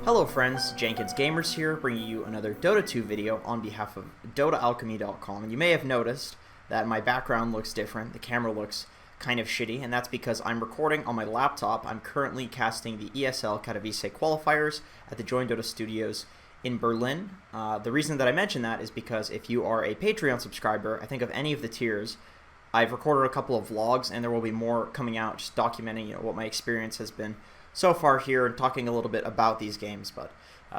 Hello friends, Jenkins Gamers here, bringing you another Dota 2 video on behalf of DotaAlchemy.com. And you may have noticed that my background looks different, the camera looks kind of shitty, and that's because I'm recording on my laptop. I'm currently casting the ESL Katowice qualifiers at the Join Dota Studios in Berlin. The reason that I mention that is because if you are a Patreon subscriber, I think of any of the tiers, I've recorded a couple of vlogs, and there will be more coming out just documenting what my experience has been so far here and talking a little bit about these games. But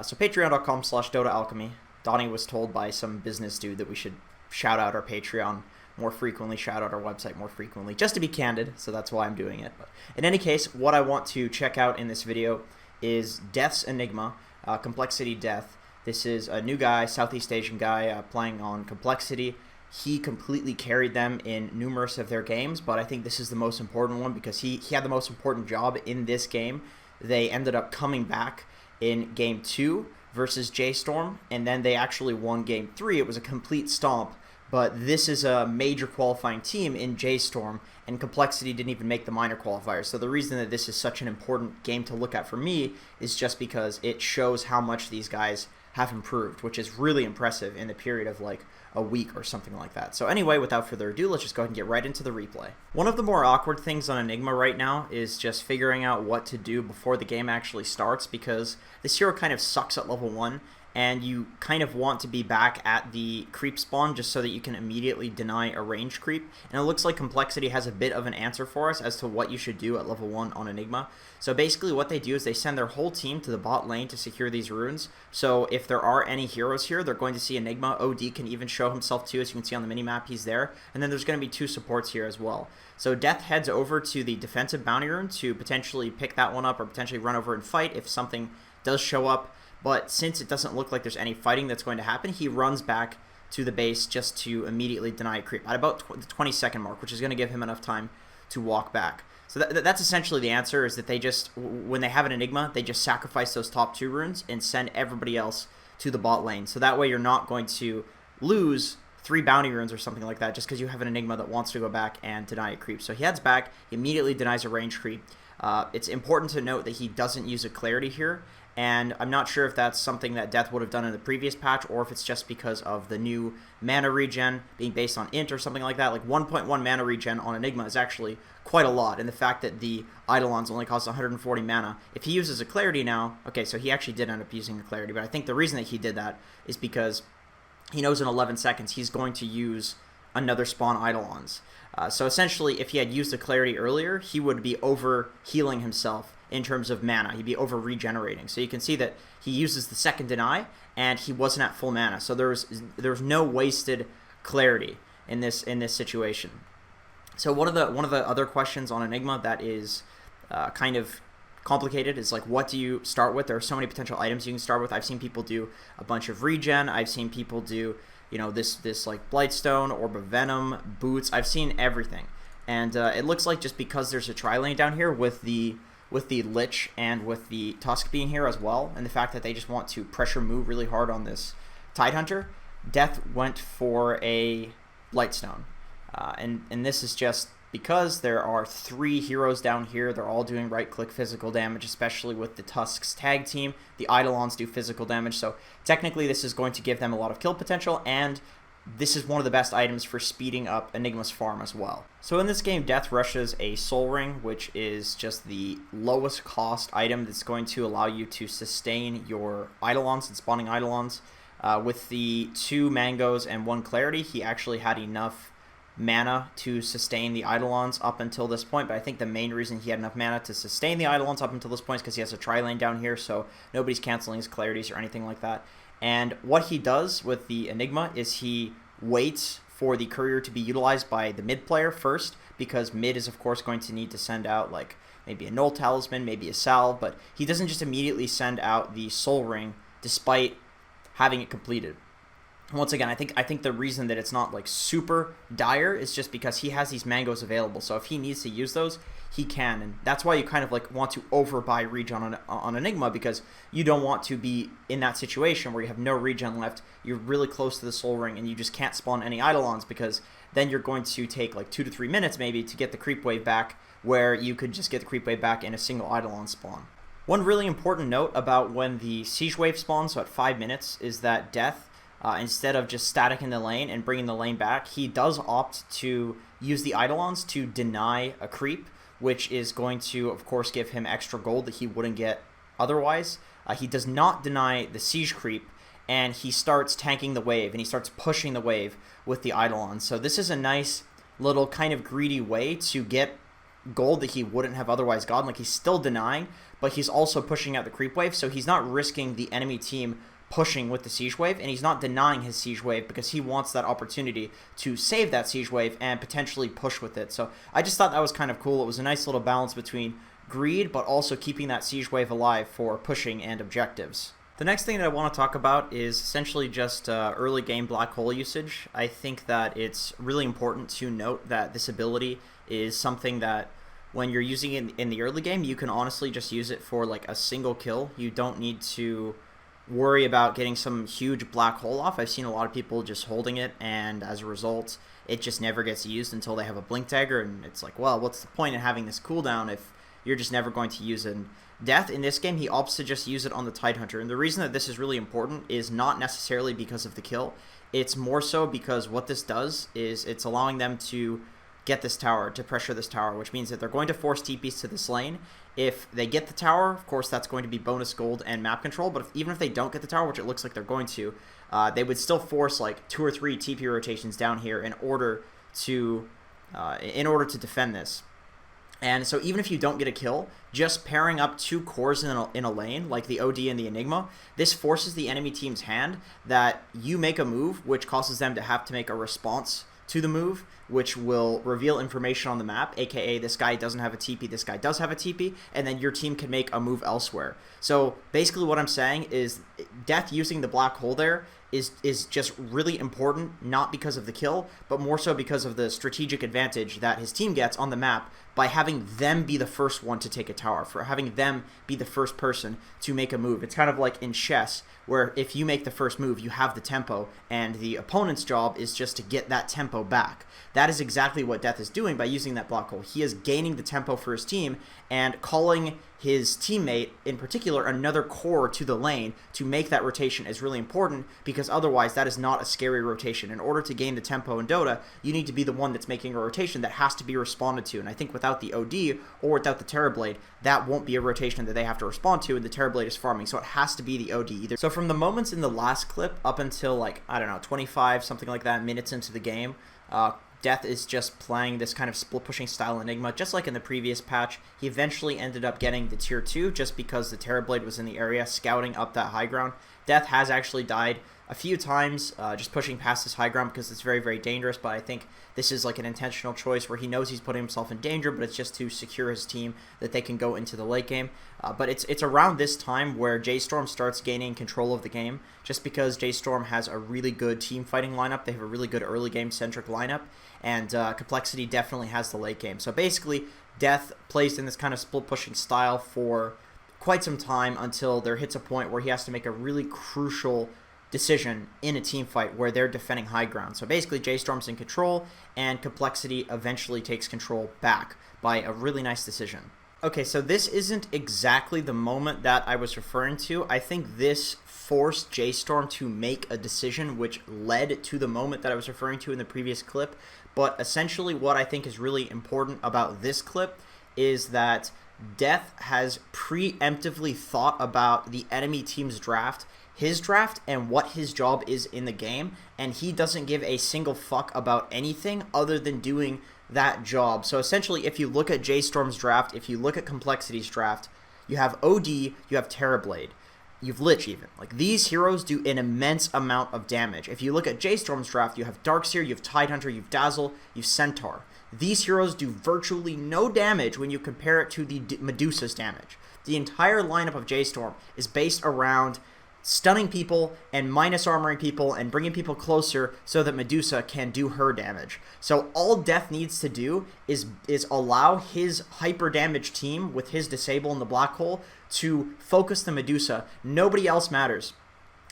so patreon.com/DotaAlchemy. Donnie was told by some business dude that we should shout out our Patreon more frequently, shout out our website more frequently, just to be candid, so that's why I'm doing it. But in any case, what I want to check out in this video is Deth's Enigma, coL.Deth. This is a new guy, Southeast Asian guy, playing on Complexity. He completely carried them in numerous of their games, but I think this is the most important one because he had the most important job in this game. They ended up coming back in Game 2 versus J-Storm, and then they actually won Game 3. It was a complete stomp, but this is a major qualifying team in J-Storm, and Complexity didn't even make the minor qualifiers. So the reason that this is such an important game to look at for me is just because it shows how much these guys have improved, which is really impressive in the period of like a week or something like that. So anyway, without further ado, let's just go ahead and get right into the replay. One of the more awkward things on Enigma right now is just figuring out what to do before the game actually starts, because this hero kind of sucks at level 1, and you kind of want to be back at the creep spawn just so that you can immediately deny a range creep. And it looks like Complexity has a bit of an answer for us as to what you should do at level 1 on Enigma. So basically what they do is they send their whole team to the bot lane to secure these runes. So if there are any heroes here, they're going to see Enigma. OD can even show himself too, as you can see on the minimap, he's there. And then there's going to be 2 supports here as well. So Deth heads over to the defensive bounty rune to potentially pick that one up or potentially run over and fight if something does show up. But since it doesn't look like there's any fighting that's going to happen, he runs back to the base just to immediately deny a creep at about the 20-second mark, which is going to give him enough time to walk back. So that's essentially the answer, is that they just, when they have an Enigma, they just sacrifice those top 2 runes and send everybody else to the bot lane. So that way you're not going to lose 3 bounty runes or something like that just because you have an Enigma that wants to go back and deny a creep. So he heads back, he immediately denies a range creep. It's important to note that he doesn't use a Clarity here, and I'm not sure if that's something that Deth would have done in the previous patch or if it's just because of the new mana regen being based on int or something like that. Like 1.1 mana regen on Enigma is actually quite a lot, and the fact that the Eidolons only cost 140 mana. If he uses a Clarity now, okay, so he actually did end up using a Clarity, but I think the reason that he did that is because he knows in 11 seconds he's going to use another spawn Eidolons. So essentially, if he had used a Clarity earlier, he would be over-healing himself in terms of mana. He'd be over-regenerating. So you can see that he uses the second deny, and he wasn't at full mana. So there was no wasted Clarity in this situation. So one of the other questions on Enigma that is kind of complicated is like, what do you start with? There are so many potential items you can start with. I've seen people do a bunch of regen. I've seen people do, this like Blightstone, Orb of Venom, boots. I've seen everything, and it looks like just because there's a tri-lane down here with the Lich and with the Tusk being here as well, and the fact that they just want to pressure move really hard on this Tidehunter, Deth went for a Blightstone, and this is just because there are 3 heroes down here. They're all doing right-click physical damage, especially with the Tusk's tag team. The Eidolons do physical damage, so technically this is going to give them a lot of kill potential, and this is one of the best items for speeding up Enigma's farm as well. So in this game, Deth rushes a Soul Ring, which is just the lowest cost item that's going to allow you to sustain your Eidolons and spawning Eidolons. With the 2 Mangoes and 1 Clarity, he actually had enough mana to sustain the Eidolons up until this point, but I think the main reason he had enough mana to sustain the Eidolons up until this point is because he has a tri-lane down here, so nobody's canceling his Clarities or anything like that. And what he does with the Enigma is he waits for the Courier to be utilized by the mid player first, because mid is of course going to need to send out like maybe a Null Talisman, maybe a Salve, but he doesn't just immediately send out the Soul Ring despite having it completed. Once again, I think the reason that it's not like super dire is just because he has these mangoes available. So if he needs to use those, he can, and that's why you kind of like want to overbuy regen on Enigma, because you don't want to be in that situation where you have no regen left, you're really close to the soul ring, and you just can't spawn any Eidolons, because then you're going to take like 2 to 3 minutes maybe to get the creep wave back, where you could just get the creep wave back in a single Eidolon spawn. One really important note about when the siege wave spawns, so at 5 minutes, is that Death, instead of just static in the lane and bringing the lane back, he does opt to use the Eidolons to deny a creep, which is going to, of course, give him extra gold that he wouldn't get otherwise. He does not deny the siege creep, and he starts tanking the wave, and he starts pushing the wave with the Eidolons. So this is a nice little kind of greedy way to get gold that he wouldn't have otherwise gotten. Like, he's still denying, but he's also pushing out the creep wave, so he's not risking the enemy team pushing with the siege wave, and he's not denying his siege wave because he wants that opportunity to save that siege wave and potentially push with it. So I just thought that was kind of cool. It was a nice little balance between greed but also keeping that siege wave alive for pushing and objectives. The next thing that I want to talk about is essentially just early game black hole usage. I think that it's really important to note that this ability is something that when you're using it in the early game, you can honestly just use it for like a single kill. You don't need to worry about getting some huge black hole off. I've seen a lot of people just holding it, and as a result, it just never gets used until they have a blink dagger, and it's like, well, what's the point in having this cooldown if you're just never going to use it? And Death, in this game, he opts to just use it on the Tidehunter, and the reason that this is really important is not necessarily because of the kill. It's more so because what this does is it's allowing them to get this tower, to pressure this tower, which means that they're going to force TPs to this lane. If they get the tower, of course, that's going to be bonus gold and map control, but even if they don't get the tower, which it looks like they're going to, they would still force like 2 or 3 TP rotations down here in order to defend this. And so even if you don't get a kill, just pairing up 2 cores in a lane, like the OD and the Enigma, this forces the enemy team's hand that you make a move, which causes them to have to make a response to the move, which will reveal information on the map, aka this guy doesn't have a TP, this guy does have a TP, and then your team can make a move elsewhere. So basically what I'm saying is Death using the black hole there is just really important, not because of the kill, but more so because of the strategic advantage that his team gets on the map by having them be the first one to take a tower, for having them be the first person to make a move. It's kind of like in chess, where if you make the first move, you have the tempo, and the opponent's job is just to get that tempo back. That is exactly what Death is doing by using that black hole. He is gaining the tempo for his team and calling his teammate, in particular, another core to the lane to make that rotation is really important, because otherwise that is not a scary rotation. In order to gain the tempo in Dota, you need to be the one that's making a rotation that has to be responded to, and I think without the OD or without the Terrorblade, that won't be a rotation that they have to respond to, and the Terrorblade is farming, so it has to be the OD either. So from the moments in the last clip up until, like, I don't know, 25, something like that, minutes into the game, Death is just playing this kind of split pushing style Enigma, just like in the previous patch. He eventually ended up getting the tier 2 just because the Terrorblade was in the area scouting up that high ground. Death has actually died a few times just pushing past this high ground because it's very, very dangerous, but I think this is like an intentional choice where he knows he's putting himself in danger, but it's just to secure his team that they can go into the late game. But it's around this time where J-Storm starts gaining control of the game, just because J-Storm has a really good team fighting lineup. They have a really good early game centric lineup, and coL.Deth definitely has the late game. So basically, Death plays in this kind of split pushing style for quite some time until there hits a point where he has to make a really crucial decision in a team fight where they're defending high ground. So basically, J-Storm's in control, and coL.Deth eventually takes control back by a really nice decision. Okay, so this isn't exactly the moment that I was referring to. I think this forced J-Storm to make a decision which led to the moment that I was referring to in the previous clip. But essentially what I think is really important about this clip is that Death has preemptively thought about the enemy team's draft, his draft, and what his job is in the game, and he doesn't give a single fuck about anything other than doing that job. So essentially, if you look at J-Storm's draft, if you look at coL.Deth's draft, you have OD, you have Terrorblade, you have Lich even. Like, these heroes do an immense amount of damage. If you look at J-Storm's draft, you have Darkseer, you have Tidehunter, you have Dazzle, you have Centaur. These heroes do virtually no damage when you compare it to the Medusa's damage. The entire lineup of J-Storm is based around stunning people and minus armoring people and bringing people closer so that Medusa can do her damage. So all Death needs to do is allow his hyper damage team with his disable in the black hole to focus the Medusa. Nobody else matters.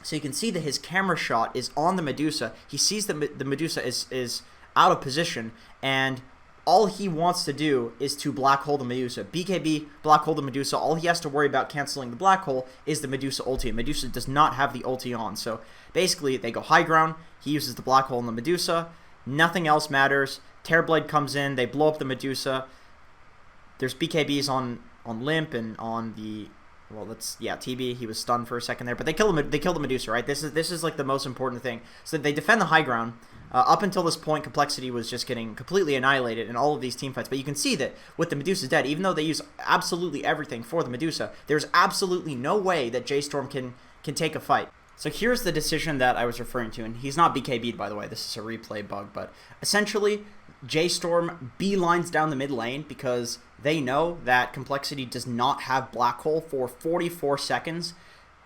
So you can see that his camera shot is on the Medusa. He sees that the Medusa is out of position, and all he wants to do is to black hole the Medusa. BKB, black hole the Medusa. All he has to worry about canceling the black hole is the Medusa ulti. Medusa does not have the ulti on. So basically, they go high ground. He uses the black hole on the Medusa. Nothing else matters. Terrorblade comes in. They blow up the Medusa. There's BKBs on Limp and on the... Well, TB. He was stunned for a second there, but they kill the Medusa, right? This is like the most important thing. So they defend the high ground. Up until this point, Complexity was just getting completely annihilated in all of these team fights. But you can see that with the Medusa dead, even though they use absolutely everything for the Medusa, there's absolutely no way that J-Storm can take a fight. So here's the decision that I was referring to, and he's not BKB'd, by the way. This is a replay bug, but essentially, J-Storm beelines down the mid lane because they know that Complexity does not have Black Hole for 44 seconds.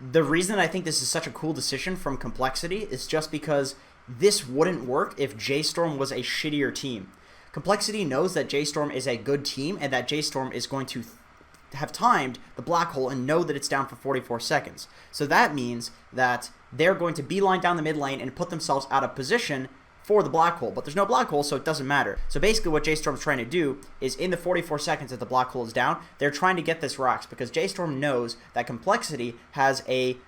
The reason I think this is such a cool decision from Complexity is just because this wouldn't work if J-Storm was a shittier team. Complexity knows that J-Storm is a good team and that J-Storm is going to have timed the black hole and know that it's down for 44 seconds. So that means that they're going to beeline down the mid lane and put themselves out of position for the black hole, but there's no black hole, so it doesn't matter. So basically what J-Storm's trying to do is in the 44 seconds that the black hole is down, they're trying to get this Rax because J-Storm knows that Complexity has a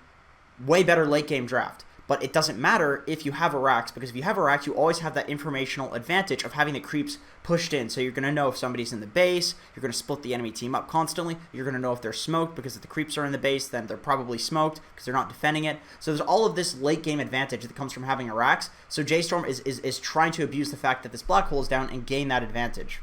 way better late game draft. But it doesn't matter if you have a Rax, because if you have a Rax, you always have that informational advantage of having the creeps pushed in. So you're going to know if somebody's in the base, you're going to split the enemy team up constantly, you're going to know if they're smoked, because if the creeps are in the base, then they're probably smoked, because they're not defending it. So there's all of this late game advantage that comes from having a Rax. So J-Storm is trying to abuse the fact that this black hole is down and gain that advantage.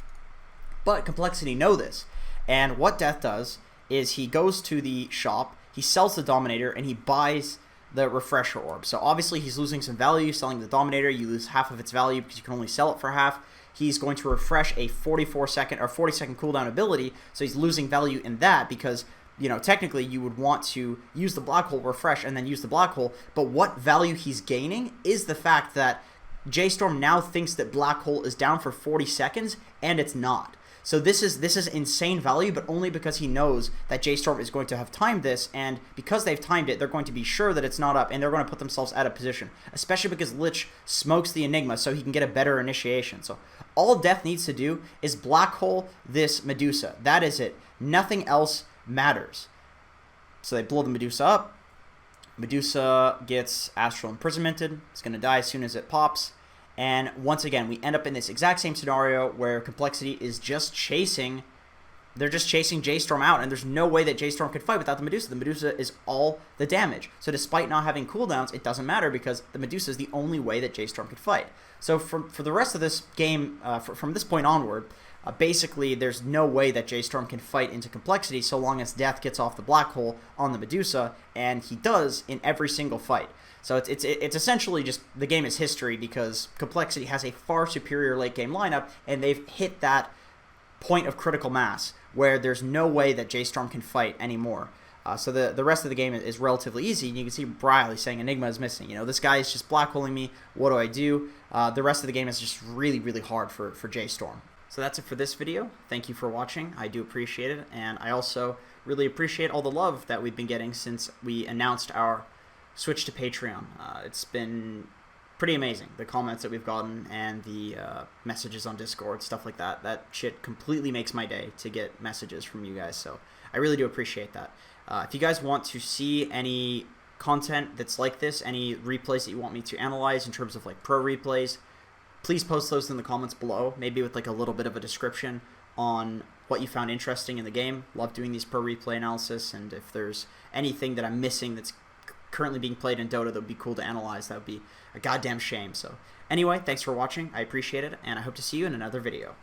But Complexity know this, and what Death does is he goes to the shop, he sells the Dominator, and he buys the refresher orb. So obviously he's losing some value selling the Dominator. You lose half of its value because you can only sell it for half. He's going to refresh a 44-second or 40-second cooldown ability, so he's losing value in that because, you know, technically you would want to use the black hole, refresh, and then use the black hole, but what value he's gaining is the fact that J-Storm now thinks that black hole is down for 40 seconds, and it's not. So this is insane value, but only because he knows that J-Storm is going to have timed this, and because they've timed it, they're going to be sure that it's not up, and they're going to put themselves out of position, especially because Lich smokes the Enigma so he can get a better initiation. So all Death needs to do is black hole this Medusa. That is it. Nothing else matters. So they blow the Medusa up. Medusa gets Astral Imprisomented. It's going to die as soon as it pops. And once again, we end up in this exact same scenario where Complexity is just chasing, they're just chasing J-Storm out, and there's no way that J-Storm could fight without the Medusa. The Medusa is all the damage. So despite not having cooldowns, it doesn't matter because the Medusa is the only way that J-Storm could fight. So for the rest of this game, from this point onward, basically there's no way that J-Storm can fight into Complexity so long as Death gets off the black hole on the Medusa, and he does in every single fight. So it's essentially just the game is history because Complexity has a far superior late game lineup, and they've hit that point of critical mass where there's no way that J-Storm can fight anymore. So the rest of the game is relatively easy. And you can see Briley saying Enigma is missing. You know, this guy is just black holing me. What do I do? The rest of the game is just really, really hard for J-Storm. So that's it for this video. Thank you for watching. I do appreciate it, and I also really appreciate all the love that we've been getting since we announced our switch to Patreon. It's been pretty amazing, the comments that we've gotten and the messages on Discord, stuff like that. That shit completely makes my day to get messages from you guys, so I really do appreciate that. If you guys want to see any content that's like this, any replays that you want me to analyze in terms of like pro replays, please post those in the comments below, maybe with like a little bit of a description on what you found interesting in the game. Love doing these pro replay analysis, and if there's anything that I'm missing that's currently being played in Dota that would be cool to analyze, that would be a goddamn shame. So anyway, thanks for watching. I appreciate it, and I hope to see you in another video.